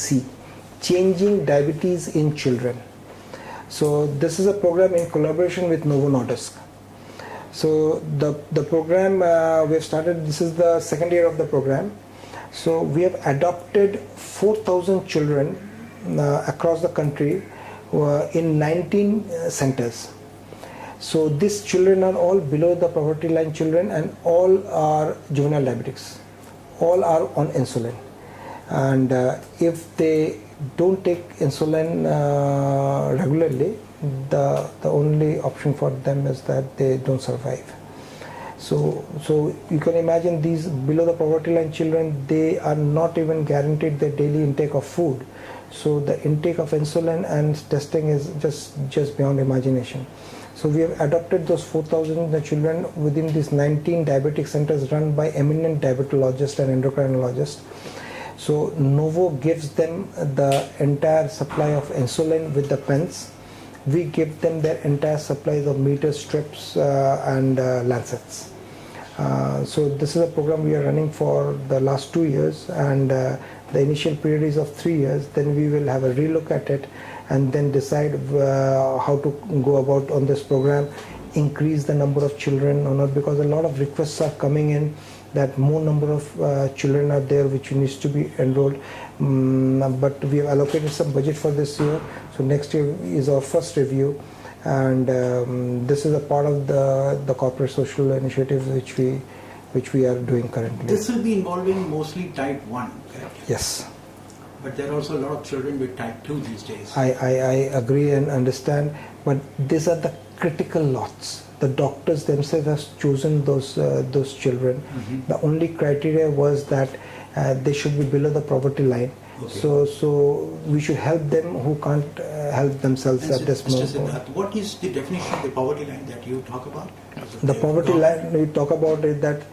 CDC, Changing Diabetes in Children. So this is a program in collaboration with Novo Nordisk. So the program we have started, this is the second year of the program. So we have adopted 4,000 children across the country in 19 centers. So these children are all below the poverty line children, and all are juvenile diabetics. All are on insulin. And if they don't take insulin regularly, the only option for them is that they don't survive. So you can imagine these below the poverty line children, they are not even guaranteed their daily intake of food. So the intake of insulin and testing is just beyond imagination. So we have adopted those 4,000 children within these 19 diabetic centers run by eminent diabetologists and endocrinologists. So Novo gives them the entire supply of insulin with the pens. We give them their entire supplies of meter strips and lancets. So this is a program we are running for the last 2 years, and the initial period is of 3 years. Then we will have a relook at it and then decide how to go about on this program, increase the number of children or not, because a lot of requests are coming in that more number of children are there which needs to be enrolled. But we have allocated some budget for this year. So next year is our first review, and this is a part of the corporate social initiatives which we are doing currently. This will be involving mostly type 1, correct? Yes. But there are also a lot of children with type 2 these days. I agree and understand, but these are the critical lots. The doctors themselves have chosen those children. Mm-hmm. The only criteria was that they should be below the poverty line. Okay. So we should help them who can't help themselves at this moment. What is the definition of the poverty line that you talk about? The poverty line we talk about is that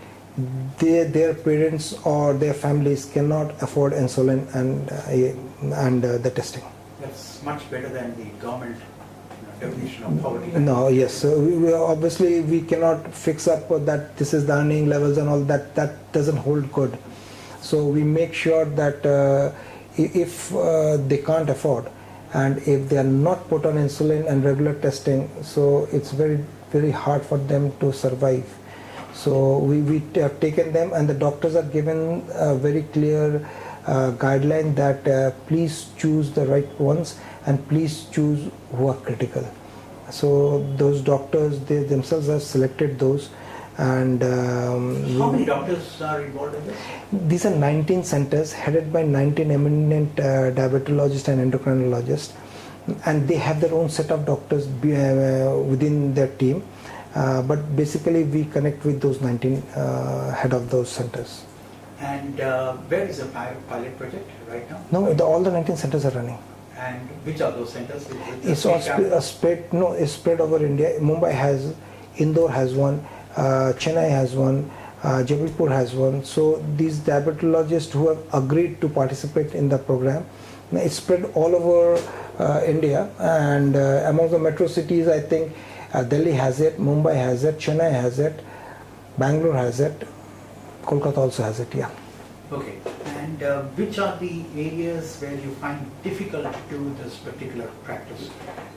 their parents or their families cannot afford insulin and the testing. That's much better than the government definition of poverty. No, yes. So we obviously we cannot fix up that this is the earning levels and all that. That doesn't hold good. So we make sure that if they can't afford, and if they are not put on insulin and regular testing, so it's very, very hard for them to survive. So we have taken them, and the doctors are given a very clear guideline that please choose the right ones and please choose who are critical. So those doctors, they themselves have selected those. And how many doctors are involved in this? These are 19 centers headed by 19 eminent diabetologists and endocrinologists, and they have their own set of doctors within their team. But basically we connect with those 19 head of those centers. And where is the pilot project right now? No, all the 19 centers are running. And which are those centers? It's all spread. No, it's spread over India. Mumbai has, Indore has one, Chennai has one, Jabalpur has one. So these diabetologists who have agreed to participate in the program, it's spread all over India, and among the metro cities, I think Delhi has it, Mumbai has it, Chennai has it, Bangalore has it, Kolkata also has it, yeah. Okay, and which are the areas where you find difficult to do this particular practice?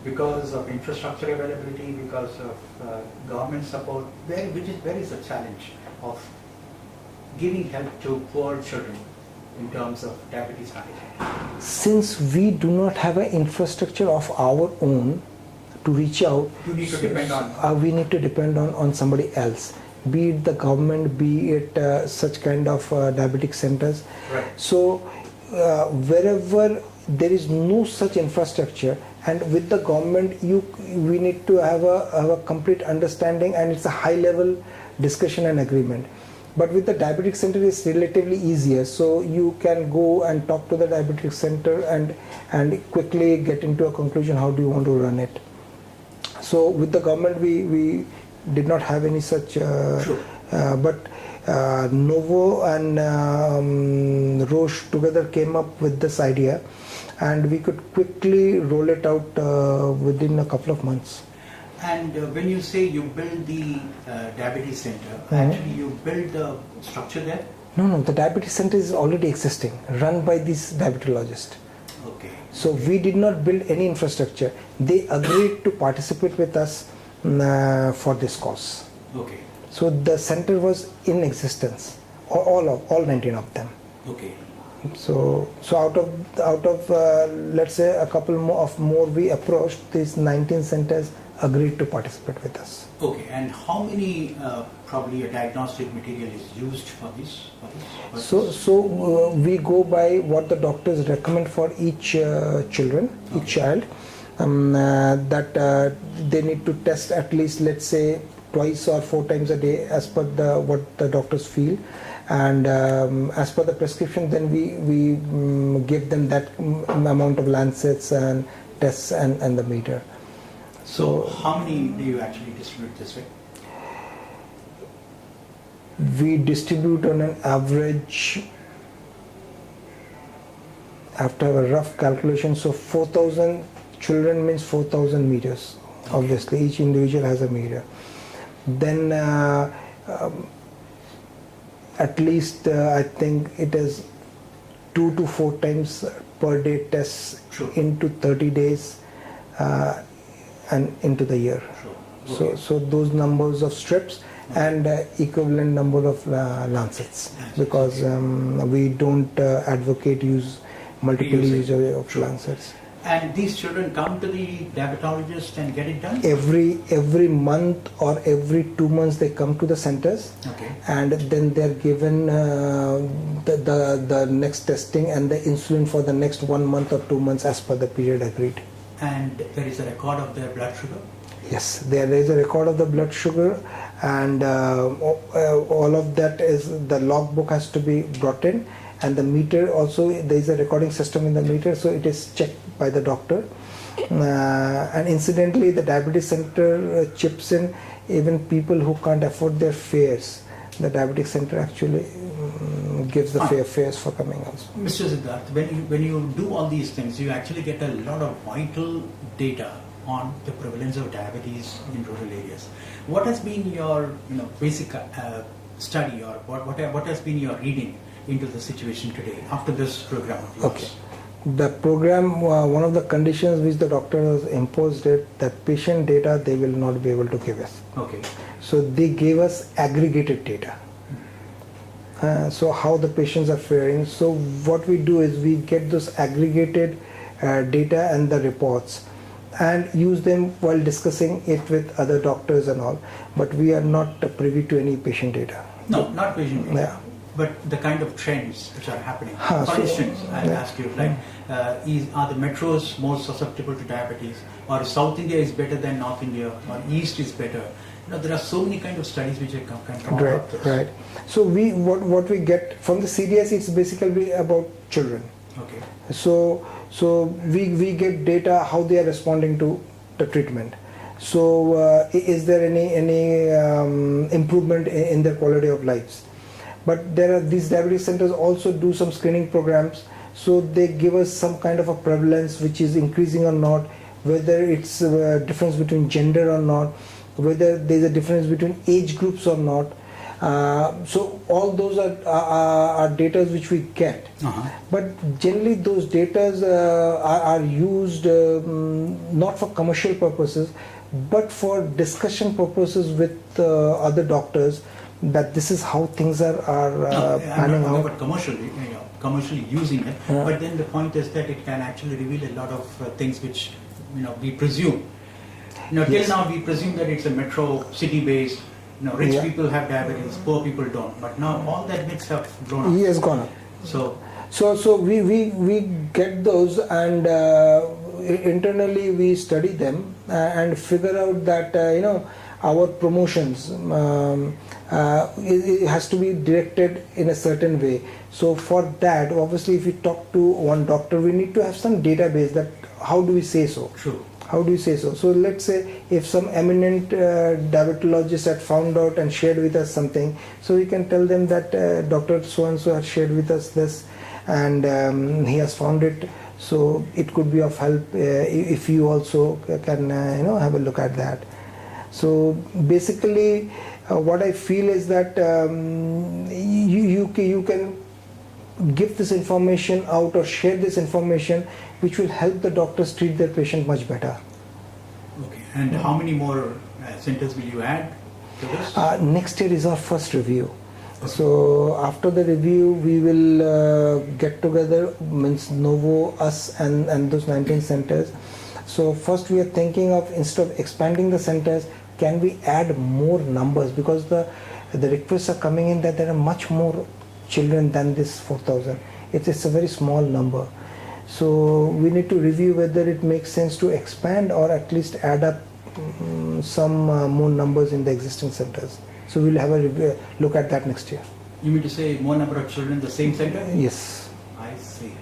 Because of infrastructure availability, because of government support, where is the challenge of giving help to poor children in terms of diabetes management? Since we do not have an infrastructure of our own to reach out, you need to depend on. We need to depend on somebody else, be it the government, be it such kind of diabetic centers. Right. So wherever there is no such infrastructure, and with the government, we need to have a complete understanding, and it's a high level discussion and agreement. But with the diabetic center, it's relatively easier. So you can go and talk to the diabetic center and quickly get into a conclusion how do you want to run it. So with the government, we did not have any such, but Novo and Roche together came up with this idea, and we could quickly roll it out within a couple of months. And when you say you build the diabetes center, actually you build the structure there? No, the diabetes center is already existing, run by these diabetologists. Okay. So we did not build any infrastructure. They agreed to participate with us for this cause. Okay. So the center was in existence, all 19 of them. Okay. So out of let's say a couple more we approached, these 19 centers agreed to participate with us. Okay. And how many probably a diagnostic material is used for this? So we go by what the doctors recommend for each child. That they need to test at least, let's say, twice or 4 times a day as per what the doctors feel, and as per the prescription, then we give them that amount of lancets and tests and the meter. So how many do you actually distribute this way? We distribute on an average, after a rough calculation, so 4,000 children means 4,000 meters. Okay. Obviously each individual has a meter. Then at least I think it is 2 to 4 times per day tests. Sure. Into 30 days and into the year. Sure. Okay. So those numbers of strips and equivalent number of lancets, because we don't advocate multiple use of lancets. And these children come to the diabetologist and get it done? Every month or every 2 months they come to the centers. Okay. And then they're given the next testing and the insulin for the next 1 month or 2 months as per the period agreed. And there is a record of their blood sugar? Yes, there is a record of the blood sugar, and all of that is, the logbook has to be brought in, and the meter also, there is a recording system in the meter, so it is checked by the doctor. And incidentally, the diabetes center chips in even people who can't afford their fares. The diabetic center actually gives the fares for coming also. Mr. Siddharth, when you do all these things, you actually get a lot of vital data on the prevalence of diabetes in rural areas. What has been your basic study, or what has been your reading into the situation today after this program of yours? Okay. The program, one of the conditions which the doctor has imposed it, that patient data they will not be able to give us. Okay. So they gave us aggregated data. So how the patients are faring. So what we do is we get those aggregated data and the reports and use them while discussing it with other doctors and all. But we are not privy to any patient data. No, not patient data. Yeah. But the kind of trends which are happening. So, For instance, I'll yeah. ask you, are the metros more susceptible to diabetes, or South India is better than North India, or East is better? There are so many kind of studies which can come about this. Right. So what we get from the CDS, it's basically about children. Okay. So we get data how they are responding to the treatment. So is there any improvement in their quality of lives? But there are these diabetes centers also do some screening programs, so they give us some kind of a prevalence which is increasing or not, whether it's a difference between gender or not, whether there's a difference between age groups or not. So all those are data which we get. Uh-huh. But generally those data are used not for commercial purposes, but for discussion purposes with other doctors, that this is how things are panning out. But commercially using it. Yeah. But then the point is that it can actually reveal a lot of things which we presume. Till Yes. now we presume that it's a metro city based. Rich people have diabetes, poor people don't. But now all that myths have grown up. He has gone up. So we get those, and internally we study them and figure out that our promotions it has to be directed in a certain way. So for that, obviously, if we talk to one doctor, we need to have some database that how do we say so. True. How do you say so? So let's say if some eminent diabetologist had found out and shared with us something, so we can tell them that Dr. So-and-so has shared with us this, and he has found it. So it could be of help if you also can have a look at that. So basically what I feel is that you can give this information out or share this information, which will help the doctors treat their patient much better. Okay. And how many more centers will you add to this? Next year is our first review. So after the review, we will get together, means Novo, us, and those 19 centers. So first we are thinking of, instead of expanding the centers, can we add more numbers, because the requests are coming in that there are much more children than this 4,000. It's a very small number. So we need to review whether it makes sense to expand or at least add up some more numbers in the existing centers. So we'll have a look at that next year. You mean to say more number of children in the same center? Yes. I see.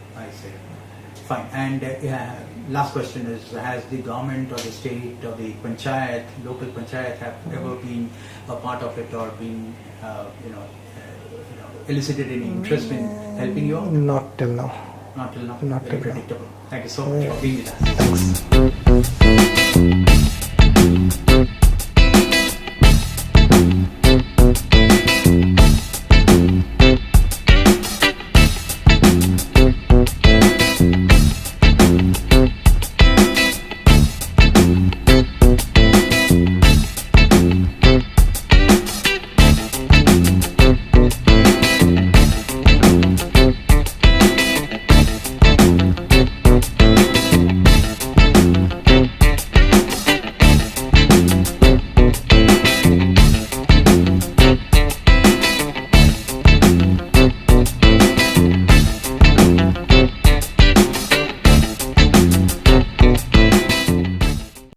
Fine. And last question is, has the government or the state or the panchayat, local panchayat, have ever been a part of it or been, elicited any interest in helping you out? Not till now. Not till now. Not Very till now. predictable. Thank you so much Yeah. for being with us. Thanks.